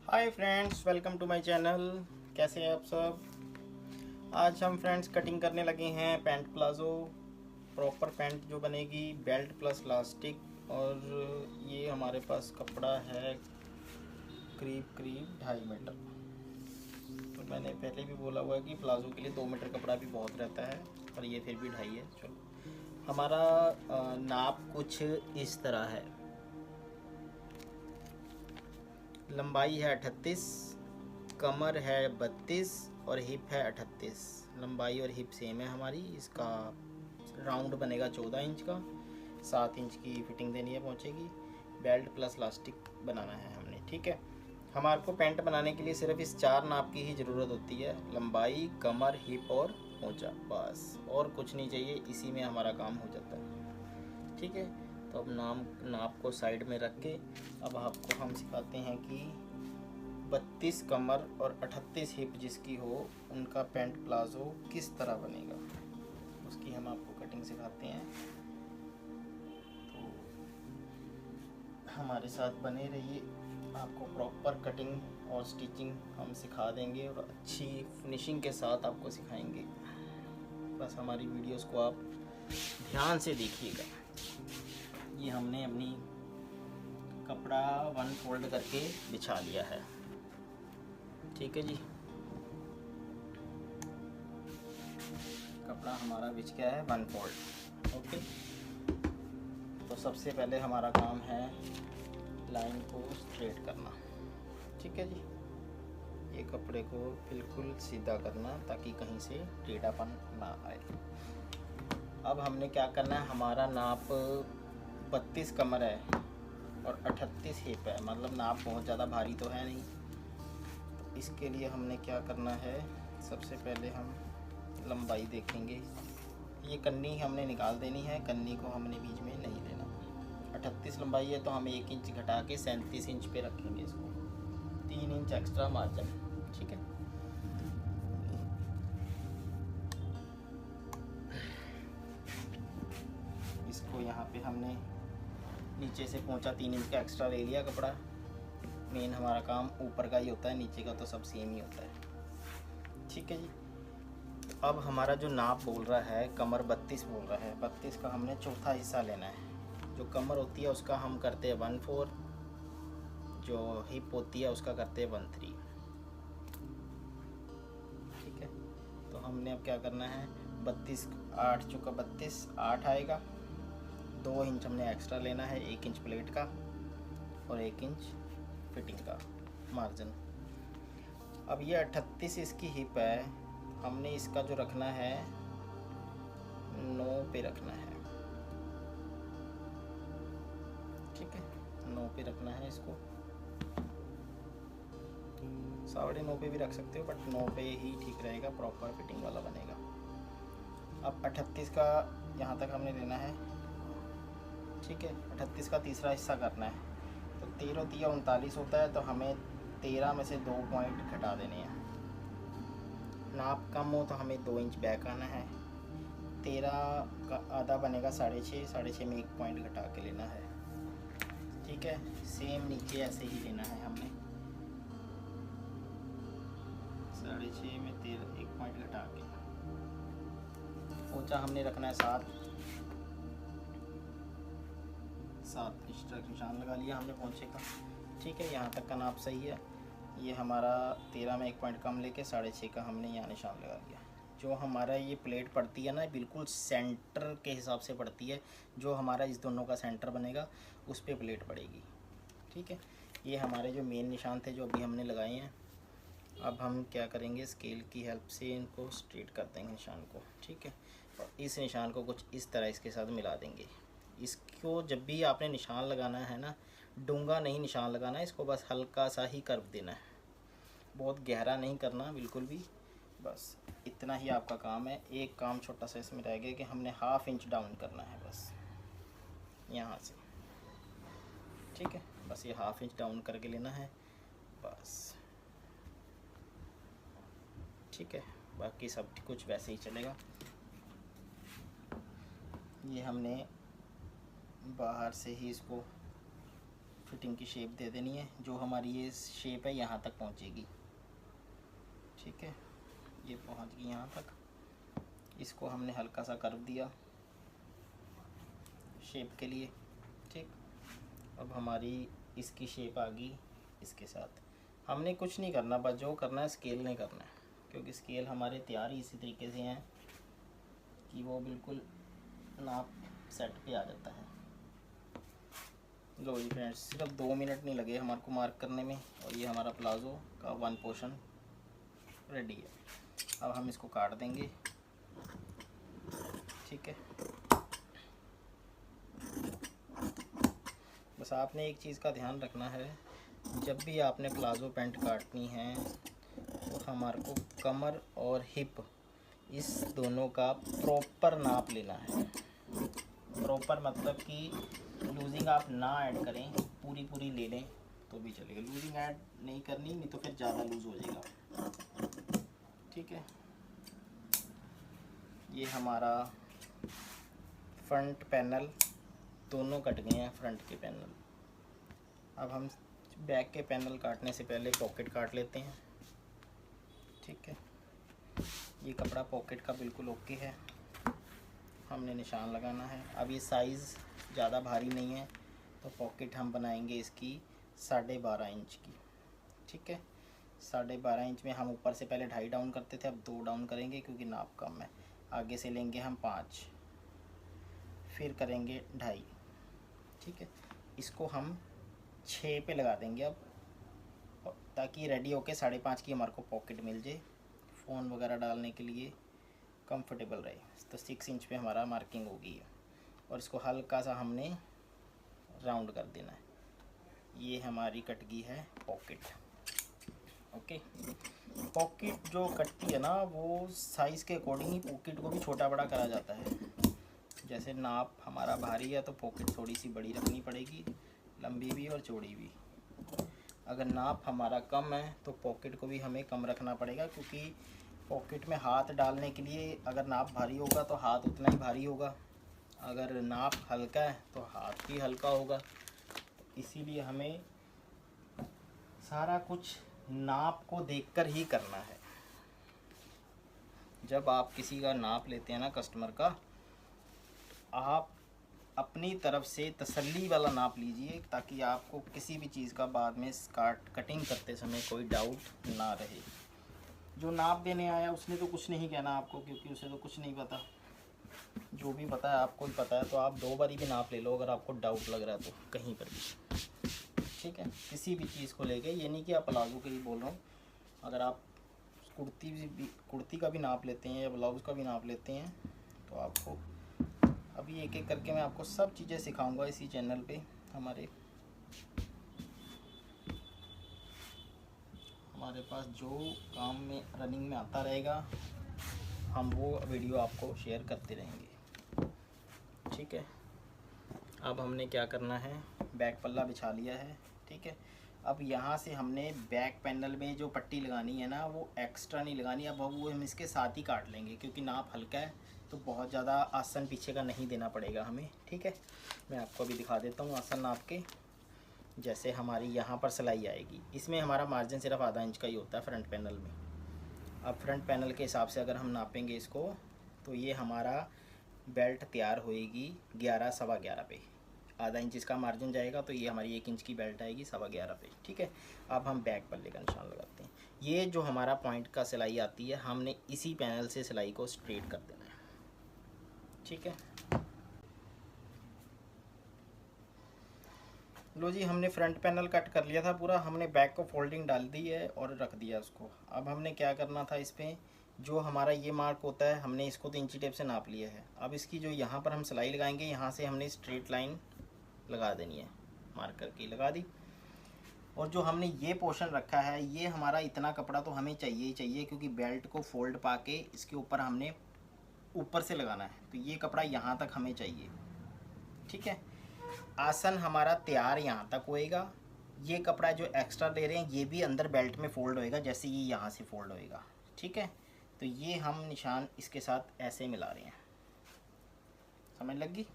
Hi friends, welcome to my channel. कैसे हैं आप सब। आज हम फ्रेंड्स कटिंग करने लगे हैं पैंट प्लाज़ो। प्रॉपर पैंट जो बनेगी, बेल्ट प्लस इलास्टिक। और ये हमारे पास कपड़ा है करीब करीब 2.5 मीटर। तो मैंने पहले भी बोला हुआ है कि प्लाज़ो के लिए 2 मीटर कपड़ा भी बहुत रहता है, पर ये फिर भी 2.5 है। चलो, हमारा नाप कुछ इस तरह है। लंबाई है 38, कमर है 32 और हिप है 38। लंबाई और हिप सेम है हमारी। इसका राउंड बनेगा 14 इंच का। 7 इंच की फिटिंग देनी है, पहुँचेगी। बेल्ट प्लस इलास्टिक बनाना है हमने, ठीक है। हमारे को पैंट बनाने के लिए सिर्फ इस 4 नाप की ही ज़रूरत होती है: लंबाई, कमर, हिप और पोंचा। बस और कुछ नहीं चाहिए, इसी में हमारा काम हो जाता है, ठीक है। तो अब नाप को साइड में रख के अब आपको हम सिखाते हैं कि 32 कमर और 38 हिप जिसकी हो, उनका पैंट प्लाज़ो किस तरह बनेगा, उसकी हम आपको कटिंग सिखाते हैं। तो हमारे साथ बने रहिए, आपको प्रॉपर कटिंग और स्टिचिंग हम सिखा देंगे और अच्छी फिनिशिंग के साथ आपको सिखाएंगे। बस हमारी वीडियोस को आप ध्यान से देखिएगा। ये हमने अपनी कपड़ा 1 फोल्ड करके बिछा लिया है, ठीक है जी। कपड़ा हमारा बिछ गया है 1 फोल्ड, ओके। तो सबसे पहले हमारा काम है लाइन को स्ट्रेट करना, ठीक है जी। ये कपड़े को बिल्कुल सीधा करना ताकि कहीं से टेढ़ापन ना आए। अब हमने क्या करना है, हमारा नाप 32 कमर है और 38 हिप है, मतलब नाप बहुत ज़्यादा भारी तो है नहीं। तो इसके लिए हमने क्या करना है, सबसे पहले हम लंबाई देखेंगे। ये कन्नी हमने निकाल देनी है, कन्नी को हमने बीच में नहीं लेना। 38 लंबाई है तो हम 1 इंच घटा के 37 इंच पे रखेंगे इसको। 3 इंच एक्स्ट्रा मार्जिन, ठीक है। इसको यहाँ पे हमने नीचे से पहुँचा 3 इंच का एक्स्ट्रा ले लिया कपड़ा। मेन हमारा काम ऊपर का ही होता है, नीचे का तो सब सेम ही होता है, ठीक है जी। अब हमारा जो नाप बोल रहा है, कमर 32 बोल रहा है, 32 का हमने चौथा हिस्सा लेना है। जो कमर होती है उसका हम करते हैं 1/4, जो हिप होती है उसका करते हैं 1/3, ठीक है। तो हमने अब क्या करना है, 32 8 चुका 32, 8 आएगा। 2 इंच हमने एक्स्ट्रा लेना है, 1 इंच प्लेट का और 1 इंच फिटिंग का मार्जिन। अब ये 38 इसकी हिप है, हमने इसका जो रखना है 9 पे रखना है, ठीक है। 9 पे रखना है इसको, 9.5 पे भी रख सकते हो, बट 9 पे ही ठीक रहेगा, प्रॉपर फिटिंग वाला बनेगा। अब 38 का यहाँ तक हमने लेना है, ठीक है। 38 का तीसरा हिस्सा करना है, तो 13 3 39 होता है, तो हमें 13 में से 2 पॉइंट घटा देने हैं। नाप कम हो तो हमें 2 इंच बैक आना है। 13 का आधा बनेगा 6.5, 6.5 में 1 पॉइंट घटा के लेना है, ठीक है। सेम नीचे ऐसे ही लेना है हमने, 6.5 में 13 1 पॉइंट घटा के। पोंचा हमने रखना है 7 निशान लगा लिया हमने पोंचे का, ठीक है। यहाँ तक का नाप सही है। ये हमारा 13 में 1 पॉइंट कम लेके 6.5 का हमने यहाँ निशान लगा लिया। जो हमारा ये प्लेट पड़ती है ना, बिल्कुल सेंटर के हिसाब से पड़ती है। जो हमारा इस दोनों का सेंटर बनेगा उस पर प्लेट पड़ेगी, ठीक है। ये हमारे जो मेन निशान थे जो अभी हमने लगाए हैं। अब हम क्या करेंगे, स्केल की हेल्प से इनको स्ट्रेट कर देंगे निशान को, ठीक है। और इस निशान को कुछ इस तरह इसके साथ मिला देंगे। इसको जब भी आपने निशान लगाना है ना, डूंगा नहीं निशान लगाना है, इसको बस हल्का सा ही कर्व देना है, बहुत गहरा नहीं करना बिल्कुल भी। बस इतना ही आपका काम है। एक काम छोटा सा इसमें रह गया कि हमने 1/2 इंच डाउन करना है, बस यहाँ से, ठीक है। बस ये 1/2 इंच डाउन करके लेना है, बस, ठीक है। बाकी सब कुछ वैसे ही चलेगा। ये हमने बाहर से ही इसको फिटिंग की शेप दे देनी है। जो हमारी ये शेप है यहाँ तक पहुँचेगी, ठीक है, ये पहुँच गई यहाँ तक। इसको हमने हल्का सा कर्व दिया शेप के लिए, ठीक। अब हमारी इसकी शेप आ गई इसके साथ। हमने कुछ नहीं करना, बस जो करना है स्केल नहीं करना है, क्योंकि स्केल हमारे तैयार ही इसी तरीके से हैं कि वो बिल्कुल नाप सेट पे आ जाता है। लो जी फ्रेंड्स, सिर्फ 2 मिनट नहीं लगे हमारे को मार्क करने में, और ये हमारा प्लाज़ो का 1 पोर्शन रेडी है। अब हम इसको काट देंगे, ठीक है। बस आपने एक चीज़ का ध्यान रखना है, जब भी आपने प्लाज़ो पैंट काटनी है तो हमारे को कमर और हिप इस दोनों का प्रॉपर नाप लेना है। प्रॉपर मतलब कि लूजिंग आप ना ऐड करें, पूरी पूरी ले लें तो भी चलेगा। लूजिंग ऐड नहीं करनी, नहीं तो फिर ज़्यादा लूज़ हो जाएगा, ठीक है। ये हमारा फ्रंट पैनल दोनों कट गए हैं, फ्रंट के पैनल। अब हम बैक के पैनल काटने से पहले पॉकेट काट लेते हैं, ठीक है। ये कपड़ा पॉकेट का बिल्कुल ओके है, हमने निशान लगाना है। अब ये साइज़ ज़्यादा भारी नहीं है, तो पॉकेट हम बनाएंगे इसकी 12.5 इंच की, ठीक है। 12.5 इंच में हम ऊपर से पहले 2.5 डाउन करते थे, अब 2 डाउन करेंगे क्योंकि नाप कम है। आगे से लेंगे हम 5, फिर करेंगे 2.5, ठीक है। इसको हम 6 पे लगा देंगे अब, ताकि रेडी होके 5.5 की हमारे को पॉकेट मिल जाए, फ़ोन वगैरह डालने के लिए कंफर्टेबल रहे। तो 6 इंच पे हमारा मार्किंग हो गई है, और इसको हल्का सा हमने राउंड कर देना है। ये हमारी कट गई है पॉकेट, ओके। पॉकेट जो कटती है ना, वो साइज़ के अकॉर्डिंग ही पॉकेट को भी छोटा बड़ा करा जाता है। जैसे नाप हमारा भारी है तो पॉकेट थोड़ी सी बड़ी रखनी पड़ेगी, लंबी भी और चौड़ी भी। अगर नाप हमारा कम है तो पॉकेट को भी हमें कम रखना पड़ेगा, क्योंकि पॉकेट में हाथ डालने के लिए अगर नाप भारी होगा तो हाथ उतना ही भारी होगा, अगर नाप हल्का है तो हाथ भी हल्का होगा। इसीलिए हमें सारा कुछ नाप को देखकर ही करना है। जब आप किसी का नाप लेते हैं ना, कस्टमर का, आप अपनी तरफ से तसल्ली वाला नाप लीजिए, ताकि आपको किसी भी चीज़ का बाद में कटिंग करते समय कोई डाउट ना रहे। जो नाप देने आया उसने तो कुछ नहीं कहना आपको, क्योंकि उसे तो कुछ नहीं पता। जो भी पता है आपको ही पता है, तो आप 2 बारी भी नाप ले लो अगर आपको डाउट लग रहा है तो, कहीं पर भी, ठीक है। किसी भी चीज़ को लेके, ये नहीं कि आप प्लाज़ो के ही बोल रहा हूँ, अगर आप कुर्ती का भी नाप लेते हैं या ब्लाउज़ का भी नाप लेते हैं तो आपको अभी एक एक करके मैं आपको सब चीज़ें सिखाऊंगा इसी चैनल पे। हमारे पास जो काम में रनिंग में आता रहेगा, हम वो वीडियो आपको शेयर करते रहेंगे, ठीक है। अब हमने क्या करना है, बैक पल्ला बिछा लिया है, ठीक है। अब यहाँ से हमने बैक पैनल में जो पट्टी लगानी है ना, वो एक्स्ट्रा नहीं लगानी। अब वो हम इसके साथ ही काट लेंगे, क्योंकि नाप हल्का है तो बहुत ज़्यादा आसन पीछे का नहीं देना पड़ेगा हमें, ठीक है। मैं आपको अभी दिखा देता हूँ आसन नाप के। जैसे हमारी यहाँ पर सिलाई आएगी, इसमें हमारा मार्जिन सिर्फ आधा इंच का ही होता है फ्रंट पैनल में। अब फ्रंट पैनल के हिसाब से अगर हम नापेंगे इसको, तो ये हमारा बेल्ट तैयार होएगी 11 सवा 11 पे। आधा इंच इसका मार्जिन जाएगा तो ये हमारी 1 इंच की बेल्ट आएगी 11.25 पे, ठीक है। अब हम बैक पल्ले का निशान लगाते हैं। ये जो हमारा पॉइंट का सिलाई आती है, हमने इसी पैनल से सिलाई को स्ट्रेट कर देना है, ठीक है। लो जी, हमने फ्रंट पैनल कट कर लिया था पूरा, हमने बैक को फोल्डिंग डाल दी है और रख दिया उसको। अब हमने क्या करना था, इस पर जो हमारा ये मार्क होता है, हमने इसको तो इंची टेप से नाप लिया है। अब इसकी जो यहाँ पर हम सिलाई लगाएंगे, यहाँ से हमने स्ट्रेट लाइन लगा देनी है, मार्कर की लगा दी। और जो हमने ये पोर्शन रखा है, ये हमारा इतना कपड़ा तो हमें चाहिए ही चाहिए, क्योंकि बेल्ट को फोल्ड पा के इसके ऊपर हमने ऊपर से लगाना है, तो ये कपड़ा यहाँ तक हमें चाहिए, ठीक है। आसन हमारा तैयार यहाँ तक होएगा। ये कपड़ा जो एक्स्ट्रा दे रहे हैं, ये भी अंदर बेल्ट में फ़ोल्ड होएगा, जैसे ये यहाँ से फ़ोल्ड होएगा, ठीक है। तो ये हम निशान इसके साथ ऐसे मिला रहे हैं, समझ लग गई।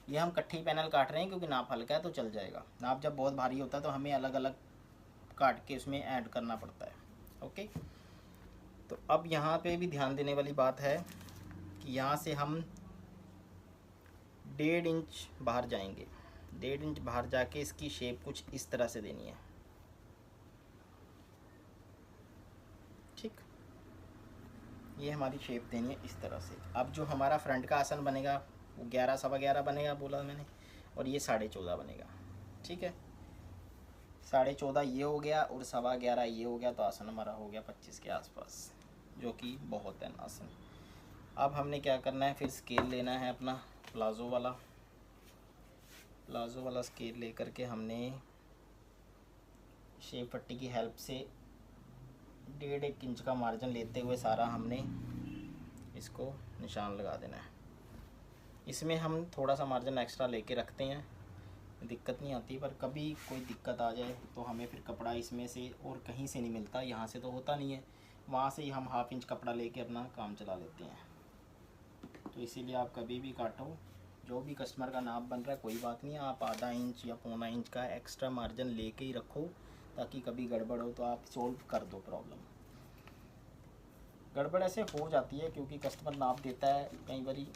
ये हम इकट्ठी पैनल काट रहे हैं क्योंकि नाप हल्का है तो चल जाएगा। नाप जब बहुत भारी होता है तो हमें अलग अलग काट के उसमें ऐड करना पड़ता है। ओके, तो अब यहाँ पे भी ध्यान देने वाली बात है कि यहाँ से हम 1.5 इंच बाहर जाएंगे। 1.5 इंच बाहर जाके इसकी शेप कुछ इस तरह से देनी है। ठीक, ये हमारी शेप देनी है इस तरह से। अब जो हमारा फ्रंट का आसन बनेगा वो 11 सवा 11 बनेगा बोला मैंने, और ये 14.5 बनेगा। ठीक है, 14.5 ये हो गया और सवा 11 ये हो गया, तो आसन हमारा हो गया 25 के आसपास, जो कि बहुत है आसन। अब हमने क्या करना है, फिर स्केल लेना है अपना प्लाज़ो वाला स्केल लेकर के हमने शेप पट्टी की हेल्प से 1.5 इंच का मार्जिन लेते हुए सारा हमने इसको निशान लगा देना है। इसमें हम थोड़ा सा मार्जिन एक्स्ट्रा लेके रखते हैं, दिक्कत नहीं आती, पर कभी कोई दिक्कत आ जाए तो हमें फिर कपड़ा इसमें से और कहीं से नहीं मिलता, यहाँ से तो होता नहीं है, वहाँ से ही हम 1/2 इंच कपड़ा लेके अपना काम चला लेते हैं। तो इसीलिए आप कभी भी काटो, जो भी कस्टमर का नाप बन रहा है कोई बात नहीं, आप आधा इंच या पौना इंच का एक्स्ट्रा मार्जिन लेके ही रखो, ताकि कभी गड़बड़ हो तो आप सोल्व कर दो प्रॉब्लम। गड़बड़ ऐसे हो जाती है क्योंकि कस्टमर नाप देता है कई बारी,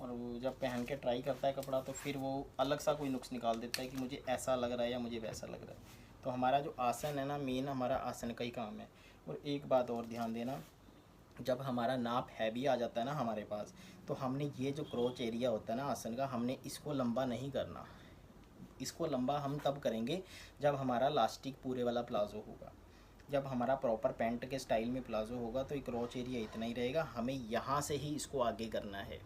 और वो जब पहन के ट्राई करता है कपड़ा तो फिर वो अलग सा कोई नुक्स निकाल देता है कि मुझे ऐसा लग रहा है या मुझे वैसा लग रहा है। तो हमारा जो आसन है ना, मेन हमारा आसन का ही काम है। और एक बात और ध्यान देना, जब हमारा नाप हैवी आ जाता है ना हमारे पास, तो हमने ये जो क्रोच एरिया होता है ना आसन का, हमने इसको लंबा नहीं करना। इसको लंबा हम तब करेंगे जब हमारा लास्टिक पूरे वाला प्लाज़ो होगा। जब हमारा प्रॉपर पैंट के स्टाइल में प्लाज़ो होगा तो क्रोच एरिया इतना ही रहेगा, हमें यहाँ से ही इसको आगे करना है।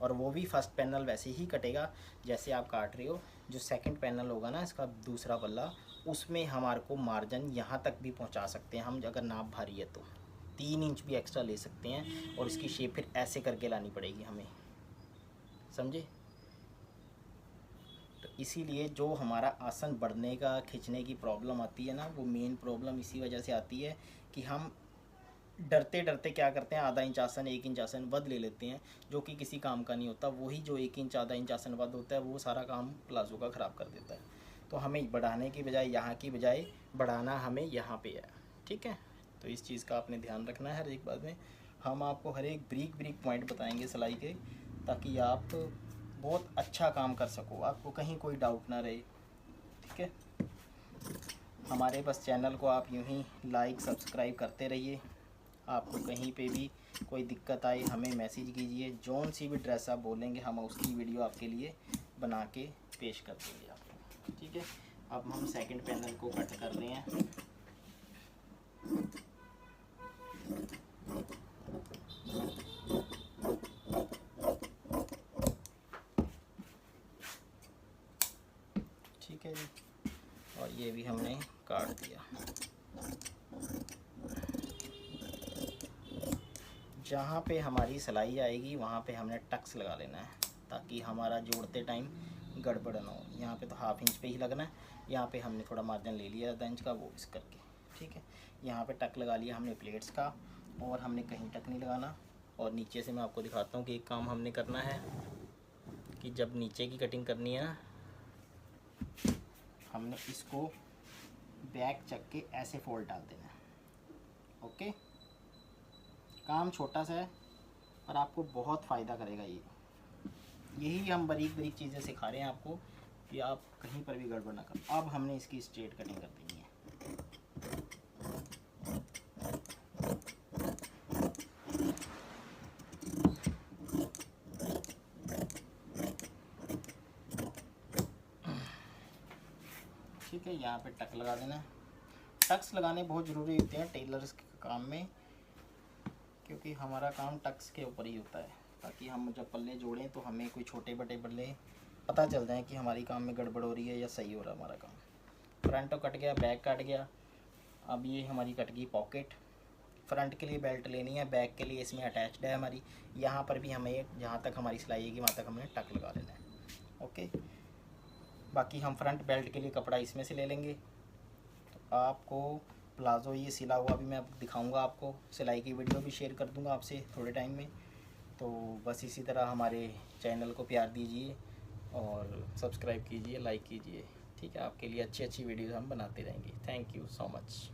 और वो भी फर्स्ट पैनल वैसे ही कटेगा जैसे आप काट रहे हो। जो सेकंड पैनल होगा ना इसका दूसरा पल्ला, उसमें हमारे को मार्जिन यहाँ तक भी पहुँचा सकते हैं हम, अगर नाप भारी है तो 3 इंच भी एक्स्ट्रा ले सकते हैं, और इसकी शेप फिर ऐसे करके लानी पड़ेगी हमें, समझे। तो इसीलिए जो हमारा आसन बढ़ने का खिंचने की प्रॉब्लम आती है ना, वो मेन प्रॉब्लम इसी वजह से आती है कि हम डरते डरते क्या करते हैं, आधा इंच आसन 1 इंच आसन वध ले लेते हैं, जो कि किसी काम का नहीं होता। वही जो 1 इंच आधा इंच आसन वध होता है वो सारा काम प्लाज़ो का ख़राब कर देता है। तो हमें बढ़ाने की बजाय, यहाँ की बजाय बढ़ाना हमें यहाँ पे है। ठीक है, तो इस चीज़ का आपने ध्यान रखना है। हर एक बात में हम आपको हर एक ब्रीक पॉइंट बताएंगे सिलाई के, ताकि आप बहुत अच्छा काम कर सको, आपको कहीं कोई डाउट ना रहे। ठीक है, हमारे बस चैनल को आप यूँ ही लाइक सब्सक्राइब करते रहिए। आपको कहीं पे भी कोई दिक्कत आए हमें मैसेज कीजिए, जौन सी भी ड्रेस आप बोलेंगे हम उसकी वीडियो आपके लिए बना के पेश कर देंगे आपको। ठीक है, अब हम सेकंड पैनल को कट कर रहे हैं। ठीक है जी, और ये भी हमने काट दिया। जहाँ पे हमारी सिलाई आएगी वहाँ पे हमने टक्स लगा लेना है, ताकि हमारा जोड़ते टाइम गड़बड़ ना हो। यहाँ पे तो 1/2 इंच पे ही लगना है, यहाँ पे हमने थोड़ा मार्जिन ले लिया आधा इंच का, वो इस करके। ठीक है, यहाँ पे टक लगा लिया हमने प्लेट्स का, और हमने कहीं टक नहीं लगाना। और नीचे से मैं आपको दिखाता हूँ कि एक काम हमने करना है कि जब नीचे की कटिंग करनी है ना, हमने इसको बैक चक के ऐसे फोल्ड डाल देना है। ओके, काम छोटा सा है पर आपको बहुत फ़ायदा करेगा ये। यही हम बारीक चीज़ें सिखा रहे हैं आपको कि आप कहीं पर भी गड़बड़ ना करो। अब हमने इसकी स्ट्रेट कटिंग कर देनी है। ठीक है, यहाँ पे टक लगा देना है। टक्स लगाने बहुत ज़रूरी होते हैं टेलर्स के काम में, क्योंकि हमारा काम टक्स के ऊपर ही होता है, ताकि हम जब पल्ले जोड़ें तो हमें कोई छोटे बड़े पल्ले पता चल जाए कि हमारी काम में गड़बड़ हो रही है या सही हो रहा है हमारा काम। फ्रंट तो कट गया, बैक कट गया। अब ये हमारी कट गई पॉकेट। फ्रंट के लिए बेल्ट लेनी है, बैक के लिए इसमें अटैच्ड है हमारी। यहाँ पर भी हमें जहाँ तक हमारी सिलाई है वहाँ तक हमने टक लगा लेना है। ओके, बाकी हम फ्रंट बेल्ट के लिए कपड़ा इसमें से ले लेंगे। तो आपको प्लाज़ो ये सिला हुआ भी मैं दिखाऊंगा, आपको सिलाई की वीडियो भी शेयर कर दूंगा आपसे थोड़े टाइम में। तो बस इसी तरह हमारे चैनल को प्यार दीजिए, और सब्सक्राइब कीजिए, लाइक कीजिए। ठीक है, आपके लिए अच्छी अच्छी वीडियोज़ हम बनाते रहेंगे। Thank you so much.